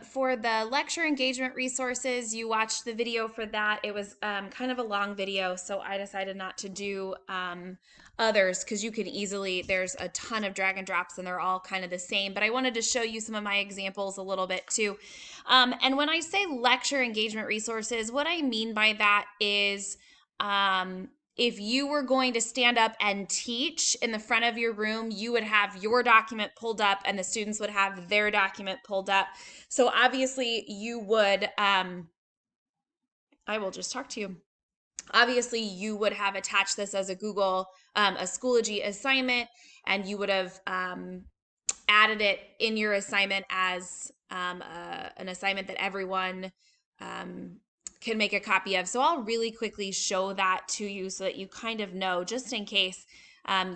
For the lecture engagement resources, you watched the video for that. It was kind of a long video, so I decided not to do others because you could easily, there's a ton of drag and drops and they're all kind of the same. But I wanted to show you some of my examples a little bit too. And when I say lecture engagement resources, what I mean by that is if you were going to stand up and teach in the front of your room, you would have your document pulled up and the students would have their document pulled up. So obviously you would, I will just talk to you. Obviously you would have attached this as a a Schoology assignment, and you would have added it in your assignment as an assignment that everyone can make a copy of. So I'll really quickly show that to you so that you kind of know, just in case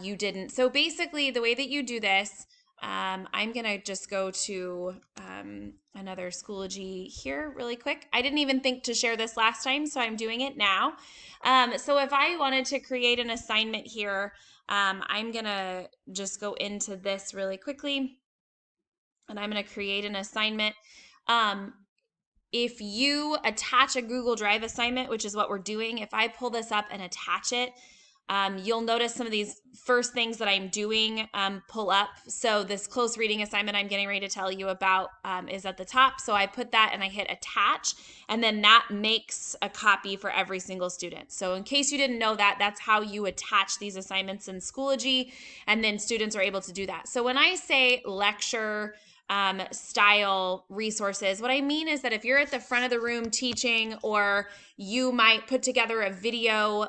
you didn't. So basically the way that you do this, I'm going to just go to another Schoology here really quick. I didn't even think to share this last time, so I'm doing it now. So if I wanted to create an assignment here, I'm going to just go into this really quickly, and I'm going to create an assignment. If you attach a Google Drive assignment, which is what we're doing, if I pull this up and attach it, you'll notice some of these first things that I'm doing pull up. So this close reading assignment I'm getting ready to tell you about is at the top. So I put that and I hit attach, and then that makes a copy for every single student. So in case you didn't know that, that's how you attach these assignments in Schoology, and then students are able to do that. So when I say lecture style resources, what I mean is that if you're at the front of the room teaching, or you might put together a video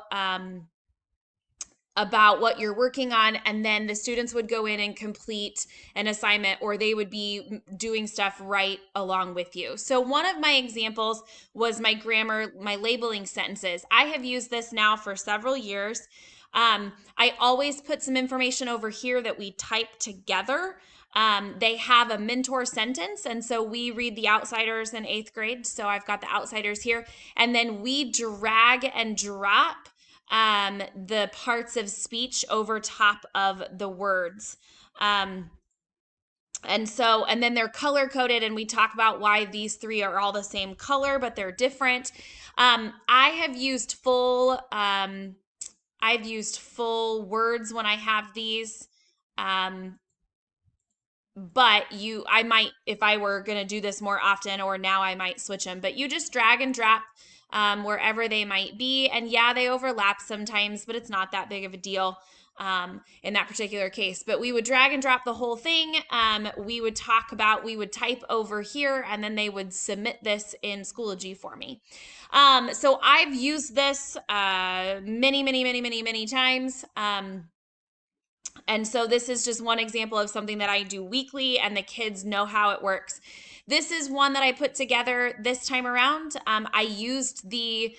about what you're working on, and then the students would go in and complete an assignment, or they would be doing stuff right along with you. So one of my examples was my grammar, my labeling sentences. I have used this now for several years. I always put some information over here that we type together. They have a mentor sentence, and so we read The Outsiders in 8th grade. So I've got The Outsiders here, and then we drag and drop the parts of speech over top of the words. And then they're color coded, and we talk about why these three are all the same color, but they're different. I've used full words when I have these. But I might, if I were going to do this more often, or now I might switch them, but you just drag and drop wherever they might be. And yeah, they overlap sometimes, but it's not that big of a deal in that particular case. But we would drag and drop the whole thing. We would type over here, and then they would submit this in Schoology for me. So I've used this many times. And so this is just one example of something that I do weekly, and the kids know how it works. This is one that I put together this time around. I used the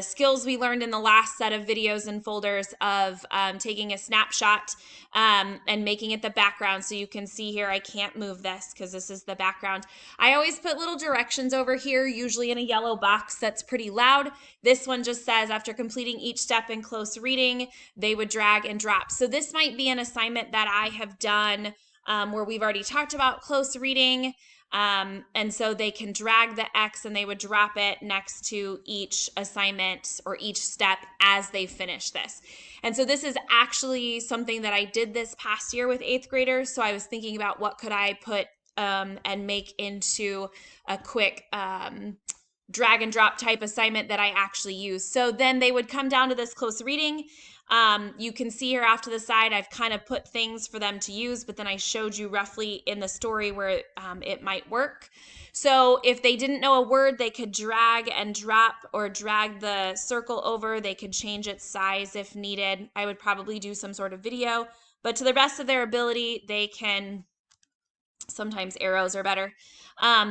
skills we learned in the last set of videos and folders of taking a snapshot and making it the background. So you can see here, I can't move this because this is the background. I always put little directions over here, usually in a yellow box that's pretty loud. This one just says, after completing each step in close reading, they would drag and drop. So this might be an assignment that I have done where we've already talked about close reading. And so they can drag the X and they would drop it next to each assignment or each step as they finish this. And so this is actually something that I did this past year with 8th graders. So I was thinking about what could I put and make into a quick drag and drop type assignment that I actually use. So then they would come down to this close reading. You can see here off to the side, I've kind of put things for them to use, but then I showed you roughly in the story where it might work. So if they didn't know a word, they could drag and drop, or drag the circle over. They could change its size if needed. I would probably do some sort of video, but to the best of their ability, they can, sometimes arrows are better.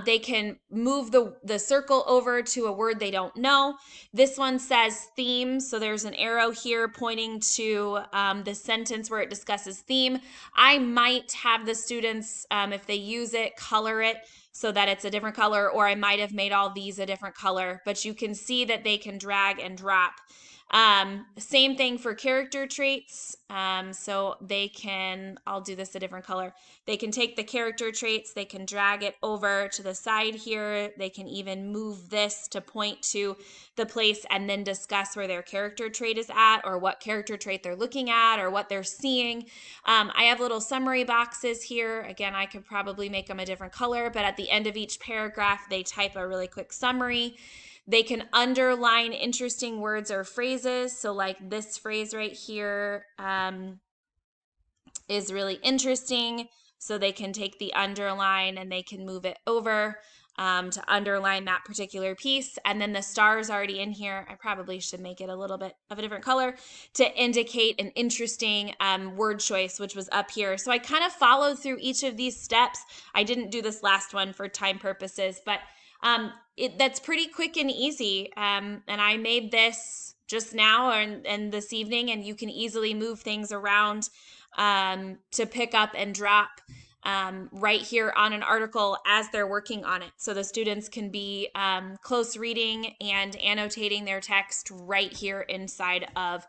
They can move the circle over to a word they don't know. This one says theme, so there's an arrow here pointing to the sentence where it discusses theme. I might have the students, if they use it, color it so that it's a different color, or I might have made all these a different color, but you can see that they can drag and drop. Same thing for character traits. So they can, I'll do this a different color. They can take the character traits, they can drag it over to the side here. They can even move this to point to the place and then discuss where their character trait is at, or what character trait they're looking at, or what they're seeing. I have little summary boxes here. Again, I could probably make them a different color, but at the end of each paragraph, they type a really quick summary. They can underline interesting words or phrases. So like this phrase right here is really interesting. So they can take the underline and they can move it over to underline that particular piece. And then the star is already in here. I probably should make it a little bit of a different color to indicate an interesting word choice, which was up here. So I kind of followed through each of these steps. I didn't do this last one for time purposes, but that's pretty quick and easy. And I made this just now and this evening, and you can easily move things around to pick up and drop right here on an article as they're working on it. So the students can be close reading and annotating their text right here inside of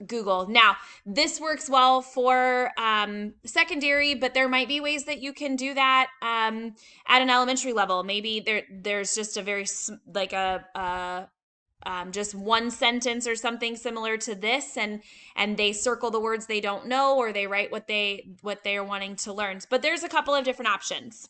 Google. Now, this works well for secondary, but there might be ways that you can do that at an elementary level. Maybe there's just a very like a just one sentence or something similar to this, and they circle the words they don't know, or they write what they are wanting to learn. But there's a couple of different options.